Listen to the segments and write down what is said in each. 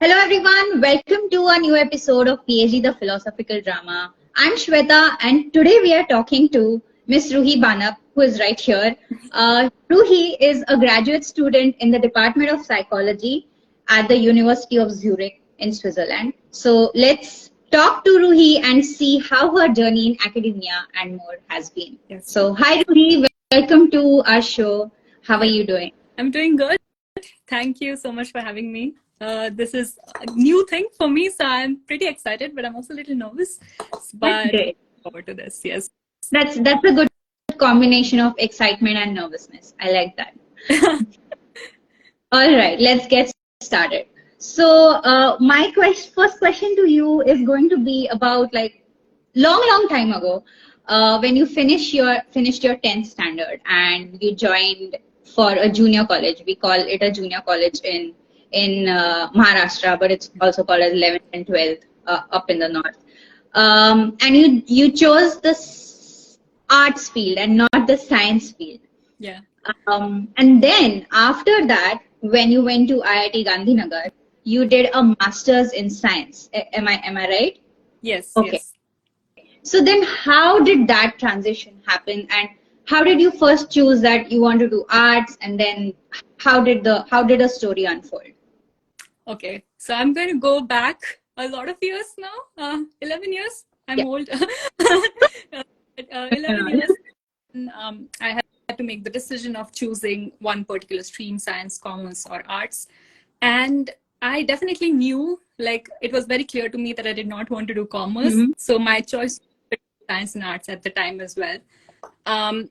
Hello everyone, welcome to a new episode of PhD the Philosophical Drama. I'm Shweta and today we are talking to Miss Ruhi Bhanap, who is right here. Ruhi is a graduate student in the Department of Psychology at the University of Zurich in Switzerland. So let's talk to Ruhi and see how her journey in academia and more has been. Yes. So hi Ruhi, welcome to our show. How are you doing? I'm doing good. Thank you so much for having me. This is a new thing for me, so I'm pretty excited, but I'm also a little nervous. But Great. looking forward to this. Yes. That's a good combination of excitement and nervousness. I like that. All right, let's get started. So my first question to you is going to be about like long time ago when you finished your 10th standard and you joined for a junior college. We call it a junior college in Maharashtra, but it's also called as 11th and 12th up in the north. And you chose the arts field and not the science field. Yeah. And then after that, when you went to IIT Gandhinagar, you did a master's in science. Am I right? Yes. Okay. Yes. So then how did that transition happen, and how did you first choose that you want to do arts, and then how did a story unfold? Okay. So I'm going to go back a lot of years now. 11 years. I'm old. 11 years. I had to make the decision of choosing one particular stream, science, commerce, or arts. And I definitely knew, like, it was very clear to me that I did not want to do commerce. So my choice was science and arts at the time as well. And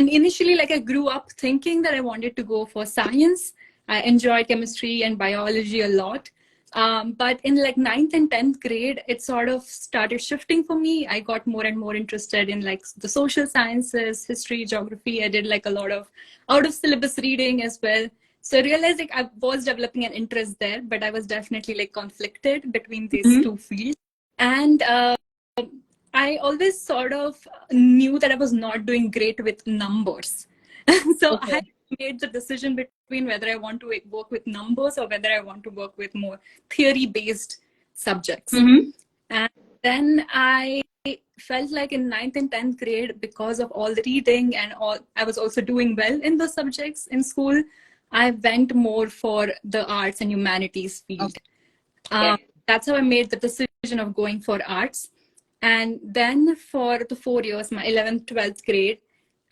initially, like, I grew up thinking that I wanted to go for science. I enjoyed chemistry and biology a lot. But in like 9th and 10th grade, it sort of started shifting for me. I got more and more interested in like the social sciences, history, geography. I did like a lot of out of syllabus reading as well. So I realized like I was developing an interest there, but I was definitely like conflicted between these two fields. And I always sort of knew that I was not doing great with numbers. So I made the decision between whether I want to work with numbers or whether I want to work with more theory-based subjects. And then I felt like in 9th and 10th grade, because of all the reading and all, I was also doing well in those subjects in school. I went more for the arts and humanities field. That's how I made the decision of going for arts. And then for the 4 years, my 11th, 12th grade,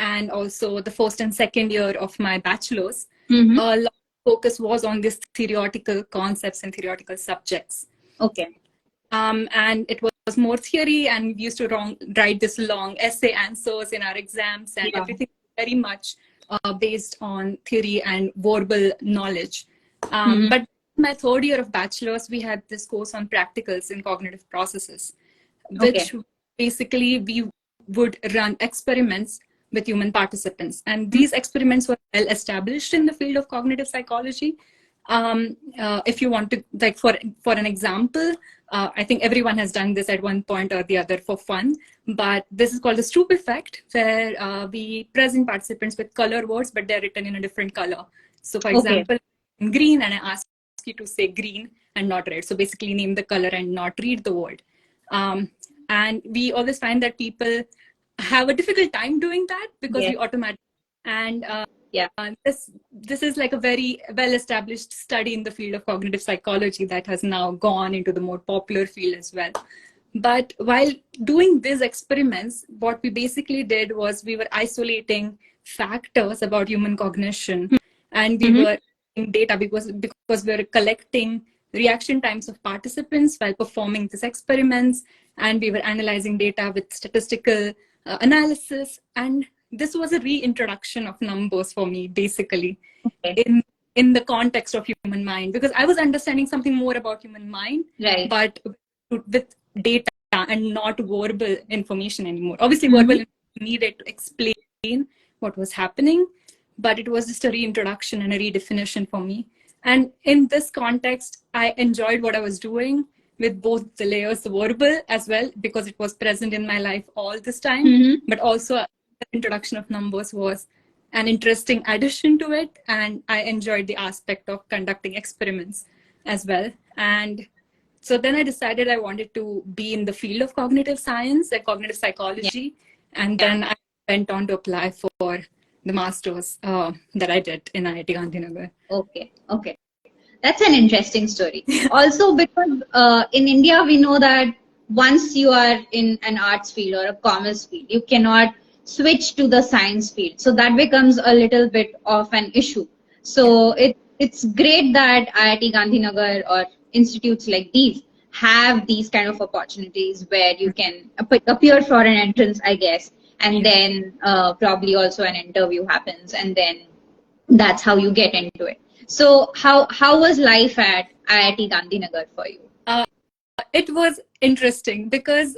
and also the first and second year of my bachelor's, a lot of focus was on these theoretical concepts and theoretical subjects. And it was more theory, and we used to write this long essay answers in our exams, and everything very much based on theory and verbal knowledge. But in my third year of bachelor's, we had this course on practicals in cognitive processes, which basically we would run experiments with human participants. And these experiments were well established in the field of cognitive psychology. If you want to, like for an example, I think everyone has done this at one point or the other for fun, but this is called the Stroop effect, where we present participants with color words, but they're written in a different color. So for example, in green, and I ask you to say green and not red. So basically name the color and not read the word. And we always find that people have a difficult time doing that because we automatically, and this is like a very well established study in the field of cognitive psychology that has now gone into the more popular field as well. But while doing these experiments, what we basically did was we were isolating factors about human cognition, and we were in data because we were collecting reaction times of participants while performing these experiments, and we were analyzing data with statistical analysis. And this was a reintroduction of numbers for me, basically, in the context of human mind, because I was understanding something more about human mind, but with data and not verbal information anymore. Obviously, verbal information needed to explain what was happening, but it was just a reintroduction and a redefinition for me. And in this context, I enjoyed what I was doing with both the layers, the verbal as well, because it was present in my life all this time, but also the introduction of numbers was an interesting addition to it. And I enjoyed the aspect of conducting experiments. as well. And so then I decided I wanted to be in the field of cognitive science, like cognitive psychology. And then I went on to apply for the master's that I did in IIT Gandhinagar. Okay, okay. That's an interesting story. Also, because in India, we know that once you are in an arts field or a commerce field, you cannot switch to the science field. So that becomes a little bit of an issue. So it's great that IIT Gandhinagar or institutes like these have these kind of opportunities where you can appear for an entrance, I guess, and then probably also an interview happens, and then that's how you get into it. So how was life at IIT Gandhinagar for you? It was interesting because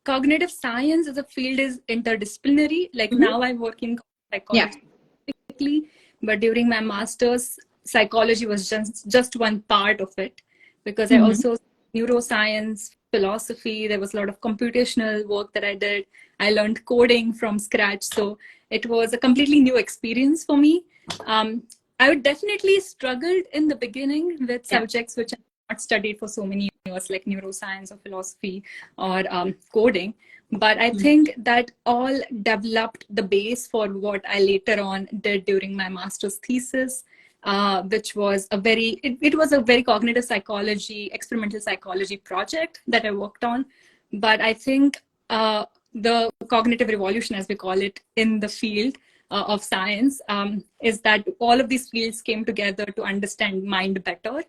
cognitive science as a field is interdisciplinary. Like now I work in psychology, but during my master's, psychology was just one part of it, because I also neuroscience, philosophy. There was a lot of computational work that I did. I learned coding from scratch. So it was a completely new experience for me. I would definitely struggled in the beginning with subjects which I not studied for so many years, like neuroscience or philosophy or coding. But I think that all developed the base for what I later on did during my master's thesis, which was it was a very cognitive psychology, experimental psychology project that I worked on. But I think the cognitive revolution, as we call it in the field of science, is that all of these fields came together to understand mind better.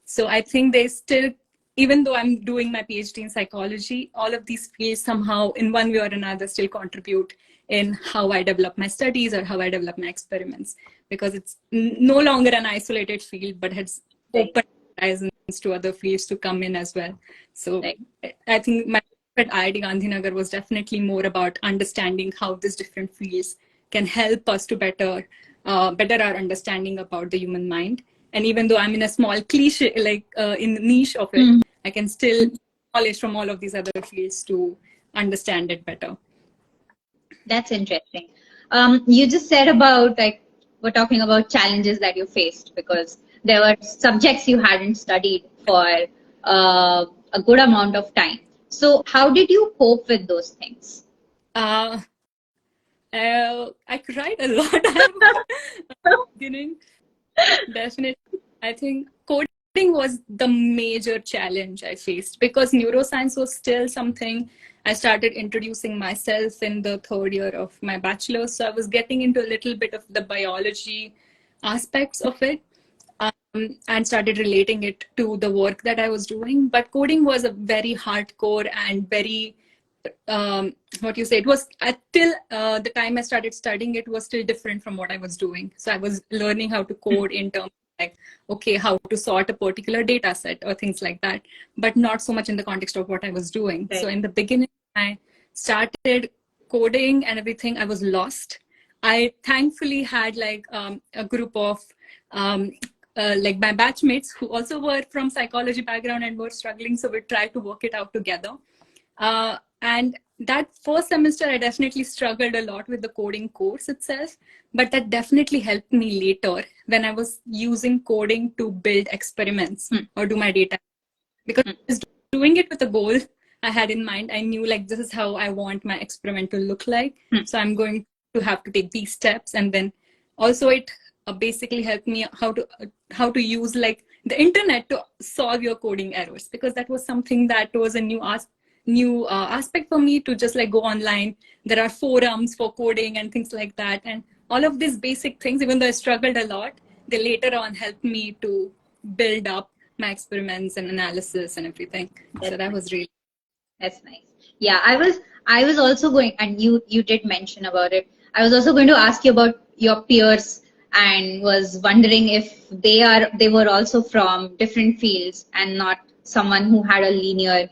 So I think they still, even though I'm doing my PhD in psychology, all of these fields somehow in one way or another still contribute in how I develop my studies or how I develop my experiments, because it's no longer an isolated field, but has opened horizons to other fields to come in as well. So I think my at IIT Gandhinagar was definitely more about understanding how these different fields can help us to better our understanding about the human mind. And even though I'm in a small cliche, like in the niche of it, I can still knowledge from all of these other fields to understand it better. That's interesting. You just said about, like, we're talking about challenges that you faced because there were subjects you hadn't studied for a good amount of time. So how did you cope with those things? I cried a lot at the beginning. Definitely. I think coding was the major challenge I faced, because neuroscience was still something I started introducing myself in the third year of my bachelor's. So I was getting into a little bit of the biology aspects of it, and started relating it to the work that I was doing. But coding was a very hardcore and very, what you say, it was till the time I started studying, it was still different from what I was doing. So I was learning how to code in terms of, like, okay, how to sort a particular data set or things like that, but not so much in the context of what I was doing. Right. So in the beginning, I started coding and everything, I was lost. I thankfully had like a group of like my batchmates who also were from psychology background and were struggling. So we tried to work it out together. And that first semester, I definitely struggled a lot with the coding course itself, but that definitely helped me later when I was using coding to build experiments or do my data. Because I was doing it with a goal I had in mind. I knew, like, this is how I want my experiment to look like. So I'm going to have to take these steps. And then also it basically helped me how to use like the internet to solve your coding errors, because that was something that was a new aspect for me, to just like go online. There are forums for coding and things like that, and all of these basic things, even though I struggled a lot, they later on helped me to build up my experiments and analysis and everything. So that was really, that's nice. Yeah, I was also going, and you did mention about it, I was also going to ask you about your peers, and was wondering if they were also from different fields and not someone who had a linear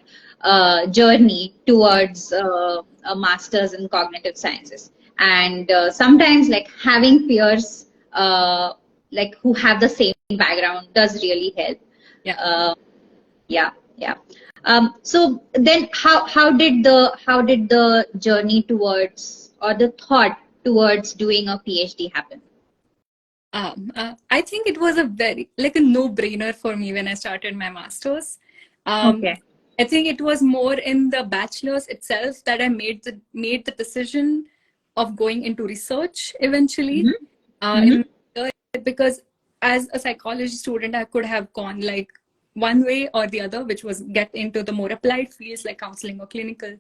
journey towards a master's in cognitive sciences. And sometimes, like, having peers like who have the same background does really help. So then how did the journey towards, or the thought towards doing a PhD happen? I think it was a very like a no-brainer for me when I started my master's. Okay. I think it was more in the bachelor's itself that I made the decision of going into research eventually. Mm-hmm. In because as a psychology student, I could have gone like one way or the other, which was get into the more applied fields like counseling or clinical,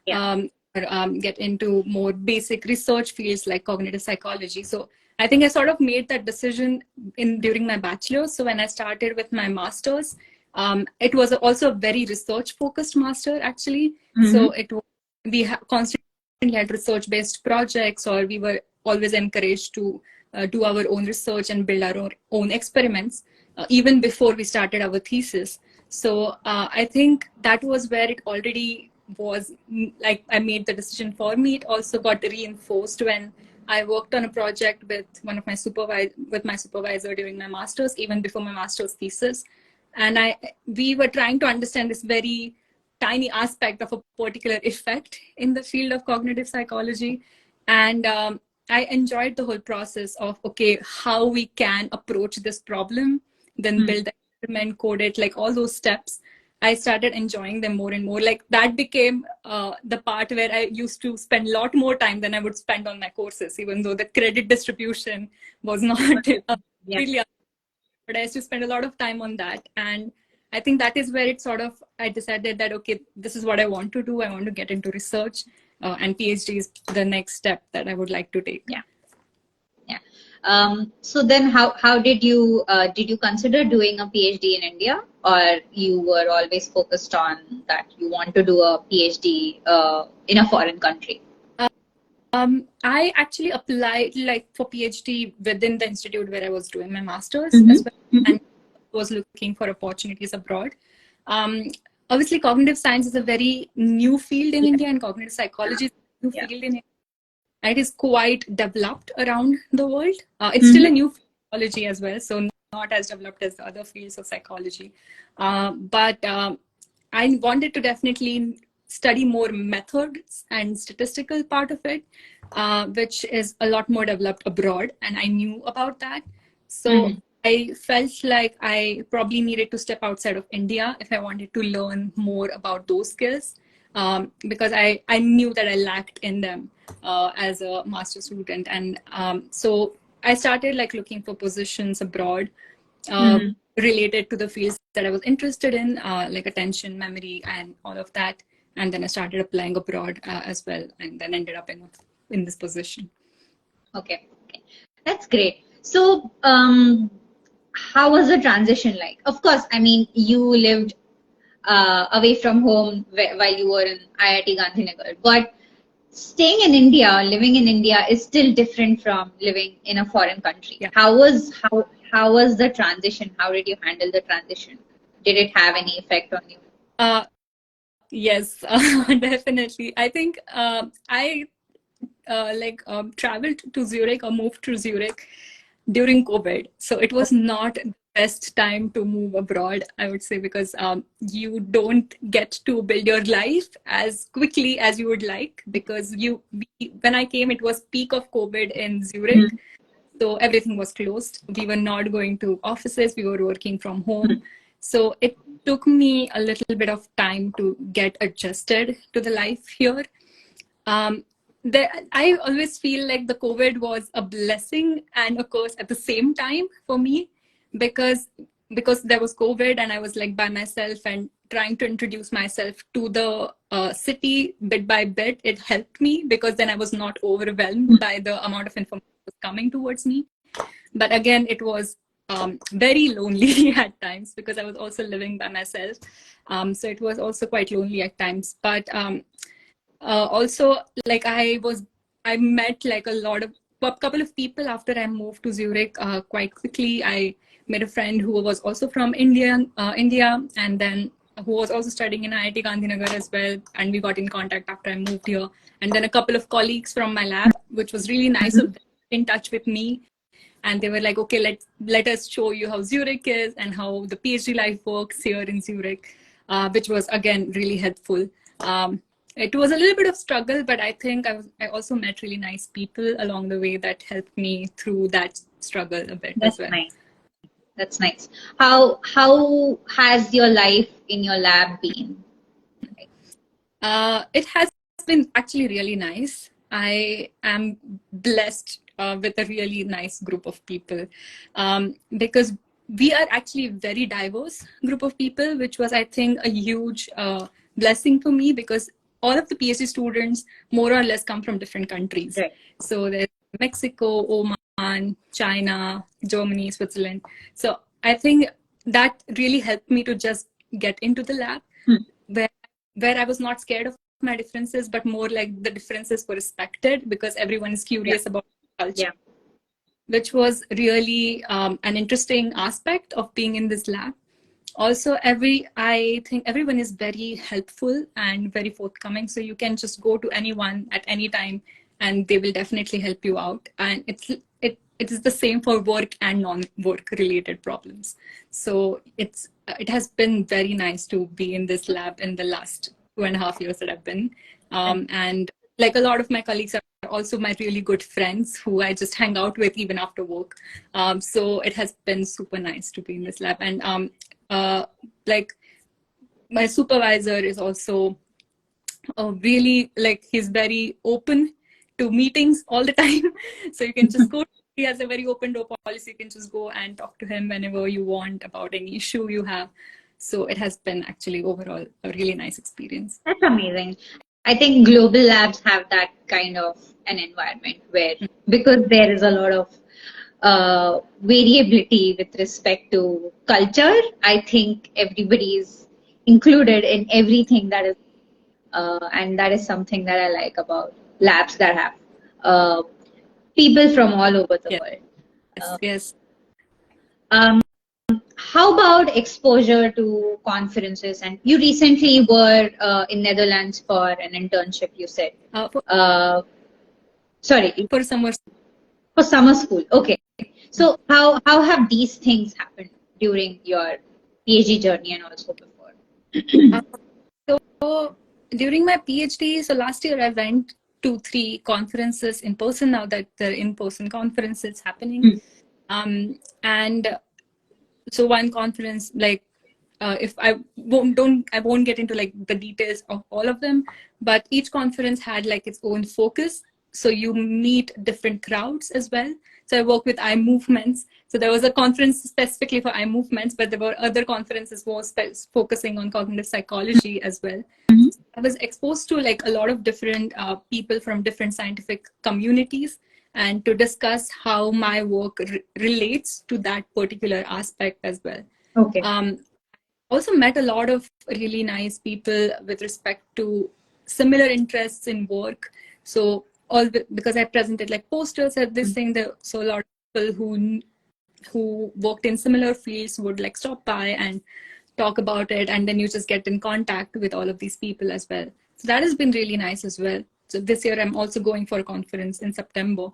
Yeah. or get into more basic research fields like cognitive psychology. So I think I sort of made that decision in during my bachelor's. So when I started with my master's, it was also a very research focused master actually. Mm-hmm. So constantly had research based projects, or we were always encouraged to do our own research and build our own experiments even before we started our thesis. So I think that was where it already was like I made the decision for me. It also got reinforced when I worked on a project with my supervisor during my master's, even before my master's thesis. And we were trying to understand this very tiny aspect of a particular effect in the field of cognitive psychology. And I enjoyed the whole process of, okay, how we can approach this problem, then build the experiment, code it, like all those steps. I started enjoying them more and more. Like that became the part where I used to spend a lot more time than I would spend on my courses, even though the credit distribution was not Yeah. really, but I used to spend a lot of time on that. And I think that is where it sort of, I decided that, okay, this is what I want to do. I want to get into research, and PhD is the next step that I would like to take. Yeah. Yeah. So then how did you consider doing a PhD in India, or you were always focused on that you want to do a PhD in a foreign country? I actually applied like for PhD within the institute where I was doing my master's Mm-hmm. as well, and was looking for opportunities abroad. Um, Obviously, cognitive science is a very new field in Yeah. India, and cognitive psychology is a new Yeah. field in India. And it is quite developed around the world. It's still a Mm-hmm. new psychology as well, so not as developed as the other fields of psychology. But I wanted to definitely study more methods and statistical part of it, which is a lot more developed abroad, and I knew about that. So I felt like I probably needed to step outside of India if I wanted to learn more about those skills, because I knew that I lacked in them as a master student. And so I started like looking for positions abroad related to the fields that I was interested in, like attention, memory, and all of that. And then I started applying abroad as well, and then ended up in this position. Okay. Okay. That's great. So, how was the transition like? Of course, I mean, you lived away from home while you were in IIT Gandhinagar, but staying in India, living in India is still different from living in a foreign country. Yeah. How was the transition? How did you handle the transition? Did it have any effect on you? Yes, definitely. I think I traveled to Zurich or moved to Zurich during COVID. So it was not the best time to move abroad, I would say, because you don't get to build your life as quickly as you would like. Because when I came, it was peak of COVID in Zurich. So everything was closed. We were not going to offices. We were working from home. So it took me a little bit of time to get adjusted to the life here. I always feel like the COVID was a blessing and a curse at the same time for me, because there was COVID and I was like by myself and trying to introduce myself to the city bit by bit. It helped me because then I was not overwhelmed by the amount of information that was coming towards me. But again, it was very lonely at times because I was also living by myself. So it was also quite lonely at times. But also, like I met like a couple of people after I moved to Zurich quite quickly. I met a friend who was also from India, and then who was also studying in IIT Gandhinagar as well. And we got in contact after I moved here. And then a couple of colleagues from my lab, which was really nice of them, in touch with me. And they were like, okay, let us show you how Zurich is and how the PhD life works here in Zurich, which was again really helpful. it was a little bit of struggle, but I think I also met really nice people along the way that helped me through that struggle a bit as That's well. nice. That's nice. How has your life in your lab been? It has been actually really nice. I am blessed with a really nice group of people, because we are actually a very diverse group of people, which was, I think, a huge blessing for me, because all of the PhD students more or less come from different countries. Right. So there's Mexico, Oman, China, Germany, Switzerland. So I think that really helped me to just get into the lab, where I was not scared of my differences, but more like the differences were respected because everyone is curious about culture, which was really an interesting aspect of being in this lab. Also, I think everyone is very helpful and very forthcoming. So you can just go to anyone at any time and they will definitely help you out. And it is the same for work and non-work related problems. So it has been very nice to be in this lab in the last 2.5 years that I've been. And like a lot of my colleagues are also my really good friends who I just hang out with even after work. So it has been super nice to be in this lab. And like my supervisor is also really, like, he's very open to meetings all the time. So you can just go, he has a very open door policy. You can just go and talk to him whenever you want about any issue you have. So it has been actually overall a really nice experience. That's amazing. I think global labs have that kind of an environment where, because there is a lot of variability with respect to culture, I think everybody is included in everything that is, and that is something that I like about labs that have people from all over the world. Yes. How about exposure to conferences? And you recently were in Netherlands for an internship, you said. Sorry. For summer school. Okay. So how have these things happened during your PhD journey and also before? So during my PhD, so last year I went to 3 conferences in person. Now that the in-person conferences happening. And so one conference, like, if I won't get into like the details of all of them, but each conference had like its own focus. So you meet different crowds as well. So I work with eye movements. So there was a conference specifically for eye movements, but there were other conferences more focusing on cognitive psychology as well. So I was exposed to like a lot of different people from different scientific communities, and to discuss how my work relates to that particular aspect as well. Okay. Also met a lot of really nice people with respect to similar interests in work. So because I presented like posters at this thing, so a lot of people who worked in similar fields would like stop by and talk about it, and then you just get in contact with all of these people as well. So that has been really nice as well. So this year I'm also going for a conference in September,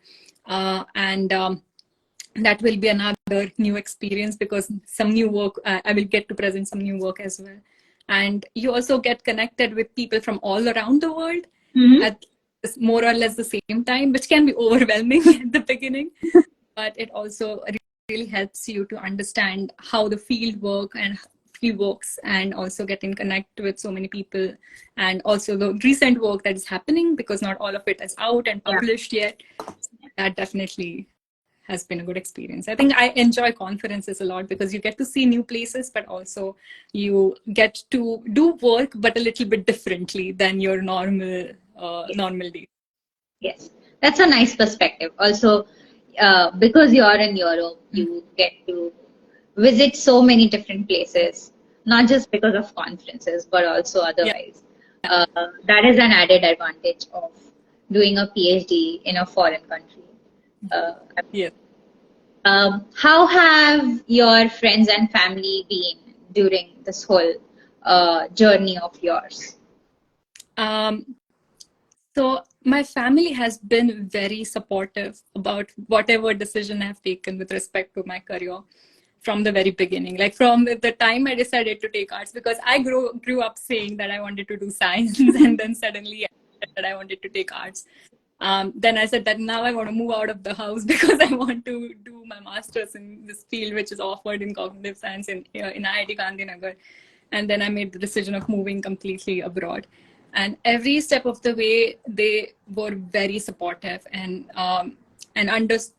and that will be another new experience because some new work, I will get to present some new work as well. And you also get connected with people from all around the world at more or less the same time, which can be overwhelming at the beginning, but it also really helps you to understand how the field works, and also get in connect with so many people, and also the recent work that is happening, because not all of it is out and published yet. So that definitely has been a good experience. I think I enjoy conferences a lot because you get to see new places, but also you get to do work, but a little bit differently than your normal day. Yes, that's a nice perspective. Also, because you're in Europe, you get to visit so many different places, not just because of conferences, but also otherwise. That is an added advantage of doing a PhD in a foreign country. How have your friends and family been during this whole journey of yours? So my family has been very supportive about whatever decision I've taken with respect to my career. from the very beginning, like from the time I decided to take arts, because I grew up saying that I wanted to do science and then suddenly I said that I wanted to take arts. Then I said that now I want to move out of the house because I want to do my master's in this field, which is offered in cognitive science in IIT Gandhinagar. And then I made the decision of moving completely abroad. And every step of the way, they were very supportive and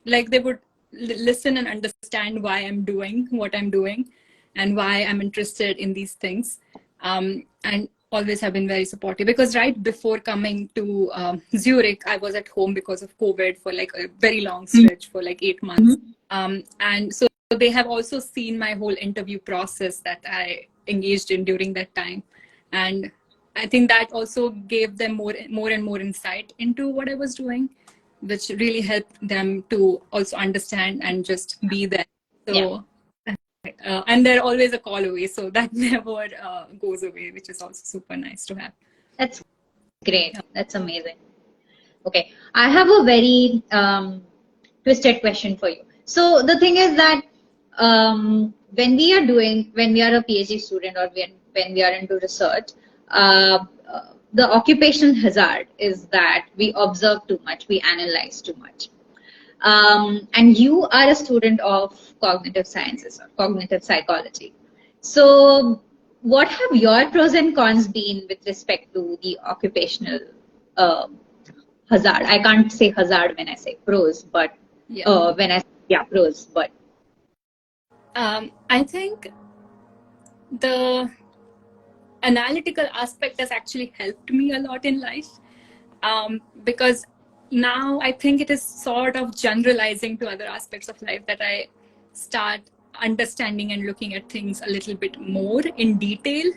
like they would listen and understand why I'm doing what I'm doing and why I'm interested in these things. And always have been very supportive, because right before coming to Zurich, I was at home because of COVID for like a very long stretch for like 8 months. And so they have also seen my whole interview process that I engaged in during that time. And I think that also gave them more and more insight into what I was doing, which really helped them to also understand and just be there. So, and they're always a call away, so that never goes away, which is also super nice to have. That's great. That's amazing. Okay, I have a very twisted question for you. So the thing is that when we are a PhD student, or when we are into research, the occupational hazard is that we observe too much, we analyze too much. And you are a student of cognitive sciences or cognitive psychology. So what have your pros and cons been with respect to the occupational hazard? I can't say hazard when I say pros, but when I say pros, but I think the analytical aspect has actually helped me a lot in life, because now I think it is sort of generalizing to other aspects of life that I start understanding and looking at things a little bit more in detail.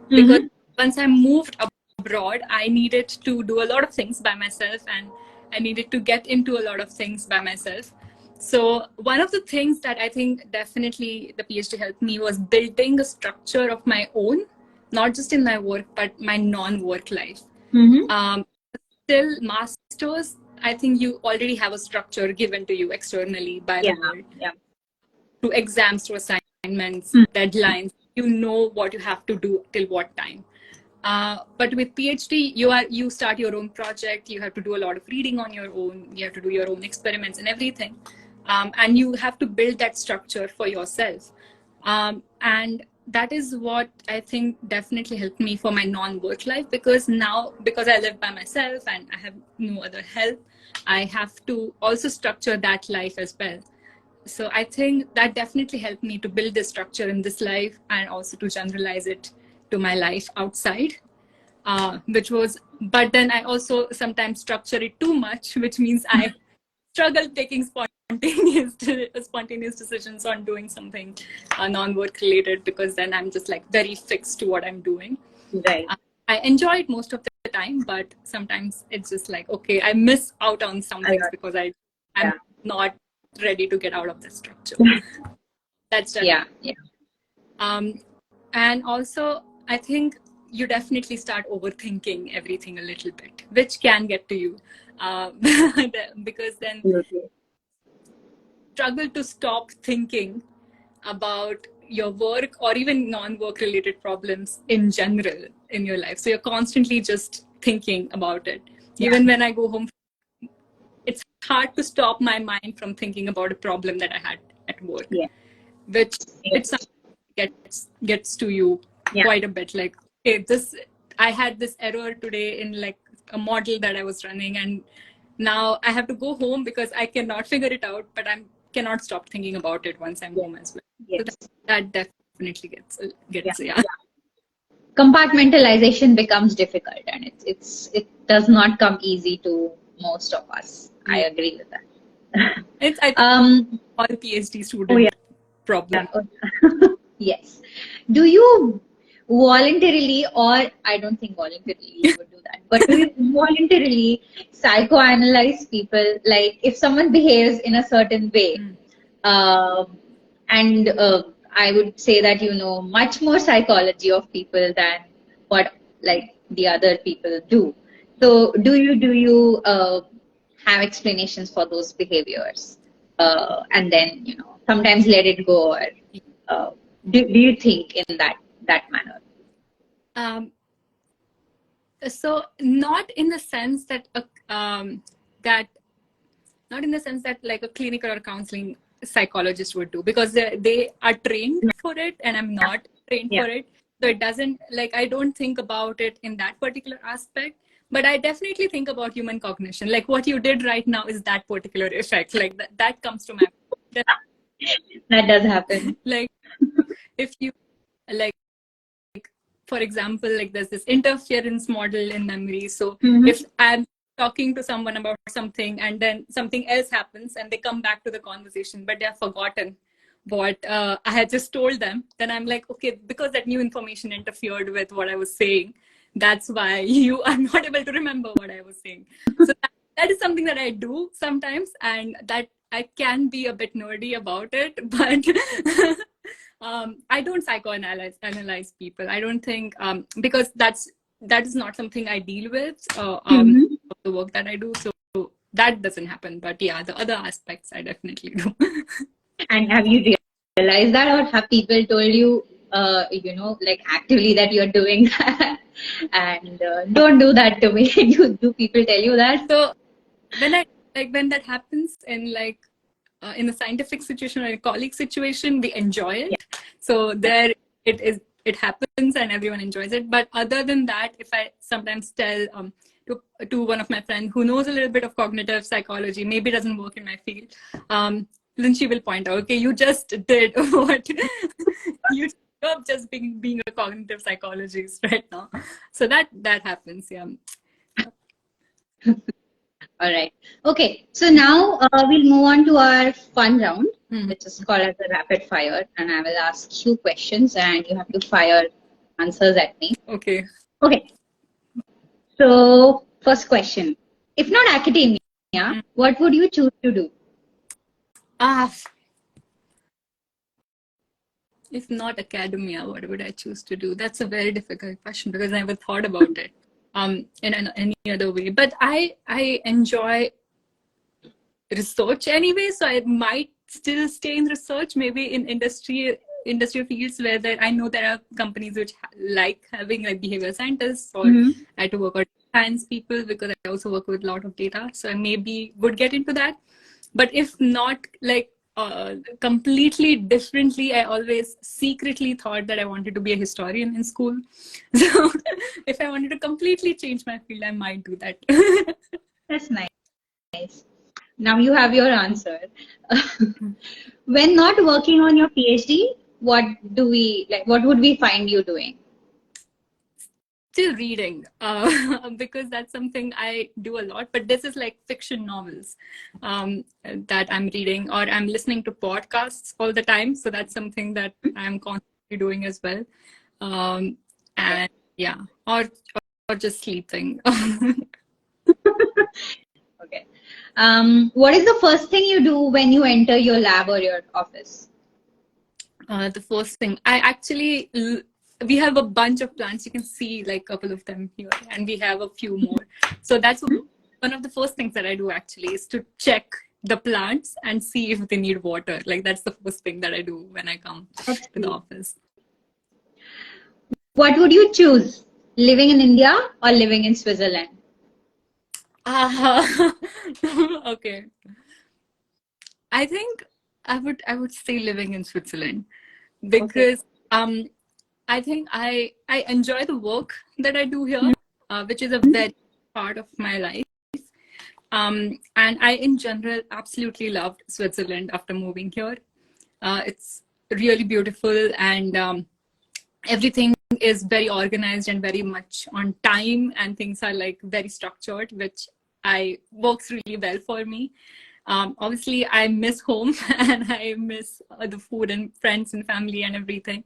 Because once I moved abroad, I needed to do a lot of things by myself, and I needed to get into a lot of things by myself. So one of the things that I think definitely the PhD helped me was building a structure of my own, not just in my work, but my non-work life. Till masters, I think you already have a structure given to you externally by the world. To exams, to assignments, deadlines, you know what you have to do till what time. But with PhD, you start your own project, you have to do a lot of reading on your own, you have to do your own experiments and everything. And you have to build that structure for yourself. And that is what I think definitely helped me for my non-work life, because now, because I live by myself and I have no other help, I have to also structure that life as well. So I think that definitely helped me to build this structure in this life and also to generalize it to my life outside, but then I also sometimes structure it too much, which means I struggle taking spontaneous decisions on doing something non-work related, because then I'm just like very fixed to what I'm doing. Right. I enjoy it most of the time, but sometimes it's just like, okay, I miss out on some things because I'm not ready to get out of the structure. That's definitely. And also, I think you definitely start overthinking everything a little bit, which can get to you, because then struggle to stop thinking about your work or even non-work related problems in general in your life. So you're constantly just thinking about it. Even when I go home, it's hard to stop my mind from thinking about a problem that I had at work, which gets to you quite a bit. Like, okay, I had this error today in like a model that I was running, and now I have to go home because I cannot figure it out, but I cannot stop thinking about it once I'm home as well. So that definitely gets. Compartmentalization becomes difficult, and it does not come easy to most of us. I agree with that. It's all PhD student problem. Yes. Do you voluntarily, or I don't think voluntarily you would do that, but do you voluntarily psychoanalyze people? Like if someone behaves in a certain way, and I would say that you know much more psychology of people than what like the other people do. So do you have explanations for those behaviors? and then, sometimes let it go? Or do you think in that manner? So not in the sense that not in the sense that like a clinical or counseling psychologist would do, because they are trained for it and I'm not trained for it. So it doesn't, like, I don't think about it in that particular aspect, but I definitely think about human cognition. Like what you did right now is that particular effect, like that comes to my That does happen. Like if you like, for example, like there's this interference model in memory. So if I'm talking to someone about something and then something else happens and they come back to the conversation, but they have forgotten what I had just told them, then I'm like, okay, because that new information interfered with what I was saying, that's why you are not able to remember what I was saying. So that is something that I do sometimes, and that I can be a bit nerdy about it, but I don't psychoanalyze people. I don't think, because that is not something I deal with, the work that I do. So that doesn't happen. But yeah, the other aspects I definitely do. And have you realized that, or have people told you, like actively that you're doing that? And don't do that to me. Do people tell you that? So when that happens in like in a scientific situation or a colleague situation, we enjoy it. Yeah. So there it happens and everyone enjoys it. But other than that, if I sometimes tell to one of my friends who knows a little bit of cognitive psychology, maybe doesn't work in my field, then she will point out, okay, you just did what you stop just being a cognitive psychologist right now. So that happens, yeah. All right. Okay. So now we'll move on to our fun round, which is called as a rapid fire. And I will ask you questions and you have to fire answers at me. Okay. Okay. So first question. If not academia, what would you choose to do? If not academia, what would I choose to do? That's a very difficult question because I never thought about it in any other way. But I enjoy research anyway, so I might still stay in research, maybe in industry fields where I know there are companies which like having like behavioral scientists, or I had to work with science people because I also work with a lot of data, so I maybe would get into that. But if not, like completely differently, I always secretly thought that I wanted to be a historian in school. So if I wanted to completely change my field, I might do that. That's nice. Now you have your answer. When not working on your PhD, what would we find you doing? Still reading, because that's something I do a lot, but this is like fiction novels that I'm reading, or I'm listening to podcasts all the time. So that's something that I'm constantly doing as well. And yeah, or just sleeping. Okay. What is the first thing you do when you enter your lab or your office? The first thing, we have a bunch of plants. You can see like a couple of them here, and we have a few more. So that's one of the first things that I do actually, is to check the plants and see if they need water. Like that's the first thing that I do when I come to the office. What would you choose? Living in India or living in Switzerland? Okay. I think I would say living in Switzerland, because I think I enjoy the work that I do here, which is a very part of my life. And I, in general, absolutely loved Switzerland after moving here. It's really beautiful, and everything is very organized and very much on time, and things are like very structured, which works really well for me. Obviously, I miss home and I miss the food and friends and family and everything.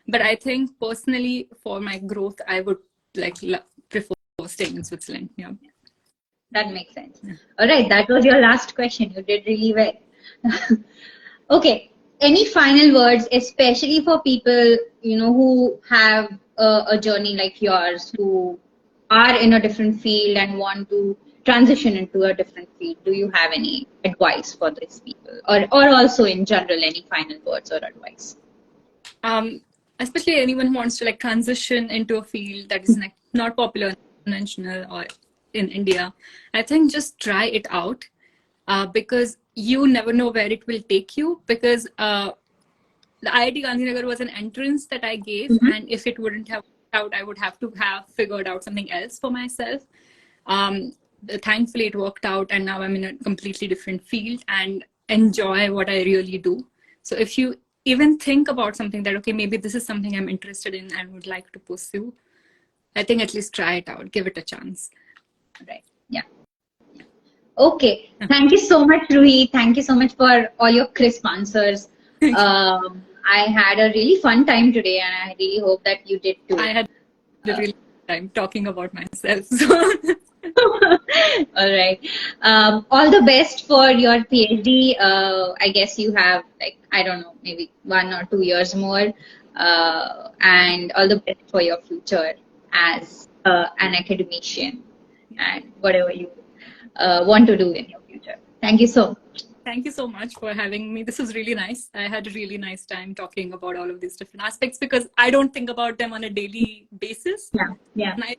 But I think personally, for my growth, I would prefer staying in Switzerland. Yeah. That makes sense. All right, that was your last question. You did really well. Okay. Any final words, especially for people, who have a journey like yours, who are in a different field and want to transition into a different field, do you have any advice for these people, or also in general, any final words or advice? Especially anyone who wants to like transition into a field that is not popular, conventional, or in India, I think just try it out, because you never know where it will take you. Because the IIT Gandhinagar was an entrance that I gave, and if it wouldn't have worked out, I would have to have figured out something else for myself. Thankfully, it worked out, and now I'm in a completely different field and enjoy what I really do. So if you even think about something that, okay, maybe this is something I'm interested in and would like to pursue, I think at least try it out, give it a chance. Right. Yeah. Okay. Thank you so much, Ruhi. Thank you so much for all your crisp answers. I had a really fun time today, and I really hope that you did too. I had a really fun time talking about myself. All right. All the best for your PhD. I guess you have, like, I don't know, maybe 1 or 2 years more. And all the best for your future as an academician and whatever you want to do in your future. Thank you so much. Thank you so much for having me. This was really nice. I had a really nice time talking about all of these different aspects because I don't think about them on a daily basis. Yeah. And I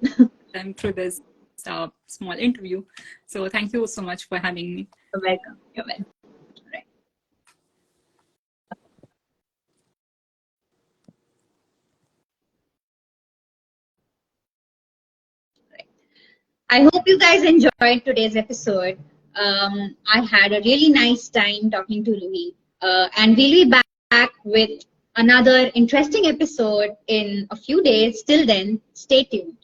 them through this small interview. So thank you so much for having me. You're welcome. You're welcome. Right. Right. I hope you guys enjoyed today's episode. I had a really nice time talking to Ruhi, and we'll be back with another interesting episode in a few days. Till then, stay tuned.